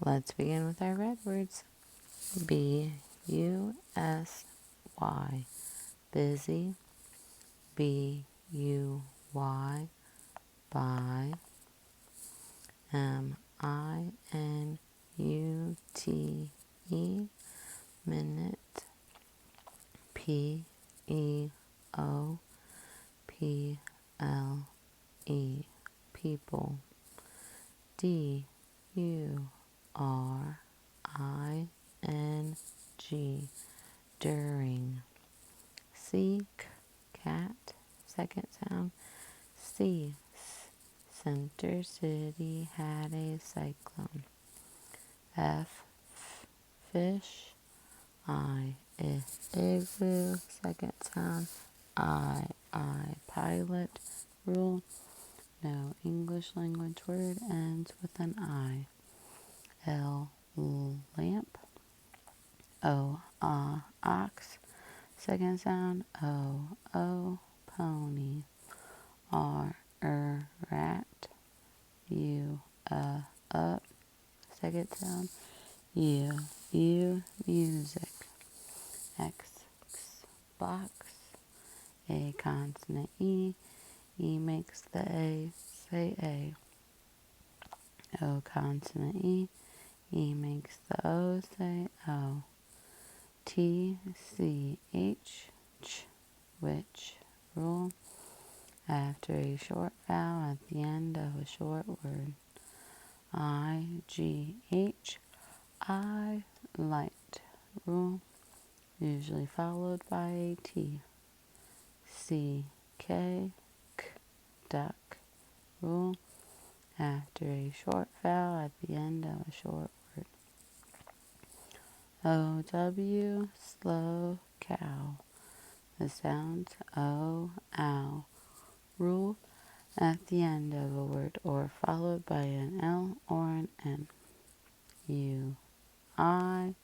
Let's begin with our red words. B-U-S-Y. Busy. B-U-Y. By. M-I-N-U-T-E. Minute. P-E-O-P-L-E. People. D-U-R-I-N-G. During. Seek. Cat. Second sound. C. Center City had a cyclone. F. Fish. I. Igloo. Second sound. I. Pilot. Rule. No English language word ends with an I. L. Lamp. O. Ox. Second sound. O. Pony. R. Rat. U. Up. Second sound. U. Music. X. Box. A consonant E. E makes the A say A. O consonant E. E makes the O say O. T. C. H. Ch. Which. Rule. After a short vowel at the end of a short word. I. G. H. I. Light. Rule. Usually followed by a T. C. K. K. Duck. Rule. After a short vowel at the end of a short word. O. W. Slow. Cow. The sounds O. Ow. Rule. At the end of a word or followed by an L or an N. U. I.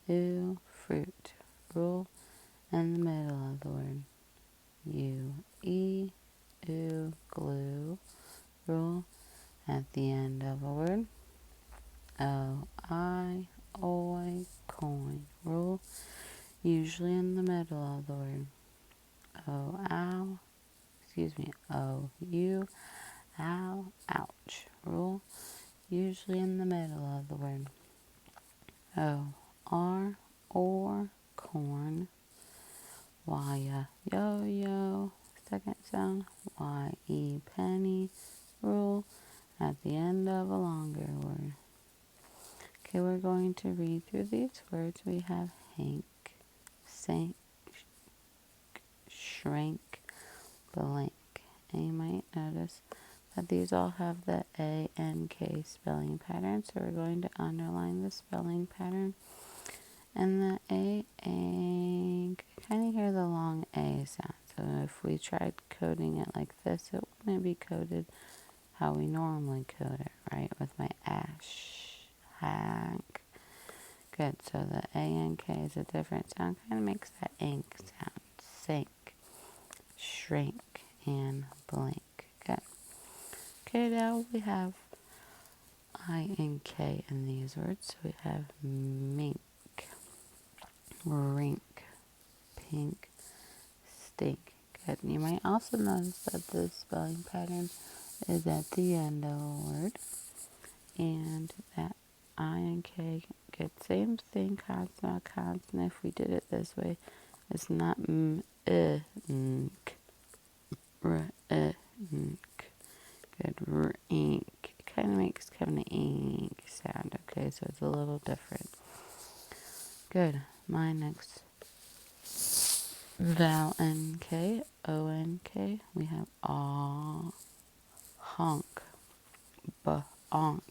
U. Fruit. Rule. In the middle of the word. U. E. U. Glue. Rule. At the end of a word. O. I. Oi. Coin. Rule. Usually in the middle of the word. O. Ow. O. U. Ow. Ouch. Rule. Usually in the middle of the word. O. R. Or. Corn. Y. Yo-yo. Second sound. Y. Penny. Rule. At the end of a longer word. Okay, we're going to read through these words. We have hank, sank, shrank, blank. And you might notice that these all have the A and K spelling pattern. So we're going to underline the spelling pattern. And the A, kind of hear the long A sound. So if we tried coding it like this, it wouldn't be coded how we normally code it, right? With my ash, hank. Good, so the A and K is a different sound. Kind of makes that ink sound. Sink, shrink, and blank. Good. Okay, now we have I and K in these words. So we have mink, rink, pink, stink. Good. You might also notice that the spelling pattern is at the end of a word. And that I and K get same thing, consonant, consonant. If we did it this way, it's not nk, nk. Good, ink. It kind of makes kind of ink sound, okay? So it's a little different. Good. My next vowel NK, ONK. We have aw, honk, onk,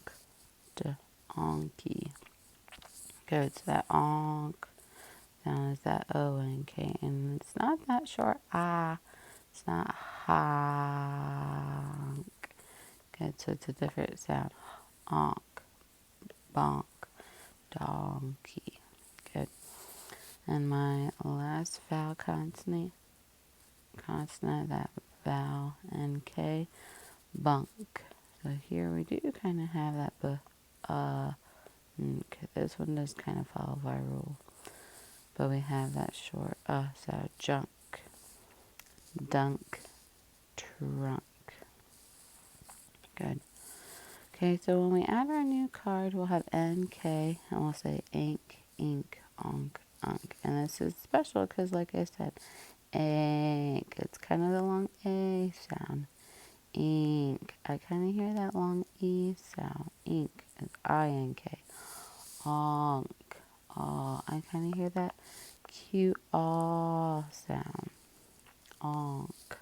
onky. Good, so that onk sound is that O and K, and it's not that short ah. It's not honk. Good, so it's a different sound. Honk, bonk, donkey. Good. And my last vowel consonant, that vowel NK, bunk. So here we do kind of have that Okay, this one does kind of follow our rule. But we have that short sound. Junk, dunk, trunk. Good. Okay, so when we add our new card, we'll have NK and we'll say ink, ink, onk, unk. And this is special because, like I said, ink. It's kind of the long A sound. Ink. I kind of hear that long E sound. Ink is I-N-K. Onk. Aw. I kind of hear that cute aw sound. Onk.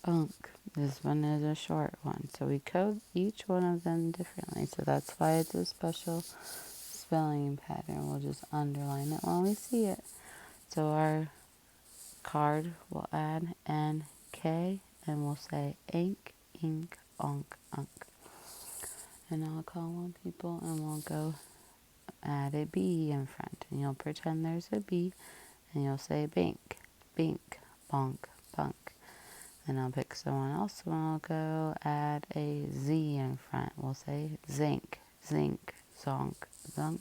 Unk. This one is a short one. So we code each one of them differently. So that's why it's a special spelling pattern. We'll just underline it when we see it. So our card will add N-K and we'll say ink, ink, onk, unk. And I'll call on people and we'll go add a B in front. And you'll pretend there's a B and you'll say bink, bink, bonk, bunk. Then I'll pick someone else and I'll go add a Z in front. We'll say zinc, zinc, zonk, zunk.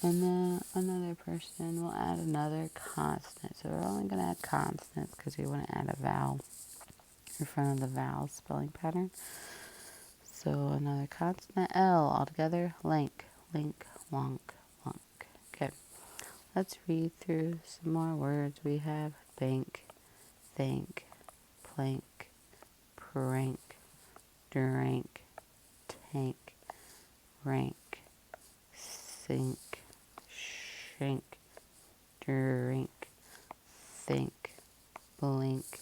And then another person will add another consonant. So we're only going to add consonants because we want to add a vowel in front of the vowel spelling pattern. So another consonant, L altogether, link, link, wonk, wonk. Okay, let's read through some more words. We have bank, think, plank, prank, drink, tank, rank, sink, shrink, drink, think, blink,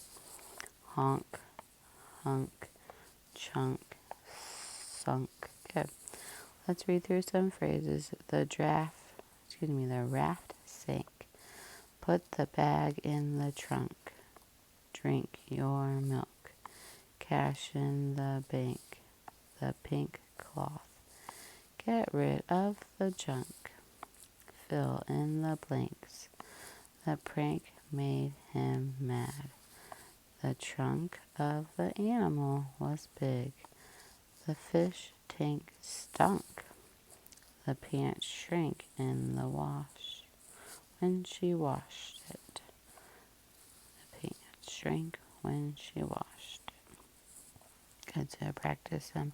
honk, hunk, chunk, sunk. Good. Let's read through some phrases. The raft sank. Put the bag in the trunk. Drink your milk. Cash in the bank. The pink cloth. Get rid of the junk. Fill in the blanks. The prank made him mad. The trunk of the animal was big. The fish tank stunk. The pants shrank in the wash when she washed it. The pants shrank when she washed it. Good to practice some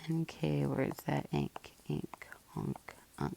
NK words, that ink, ink, onk, unk.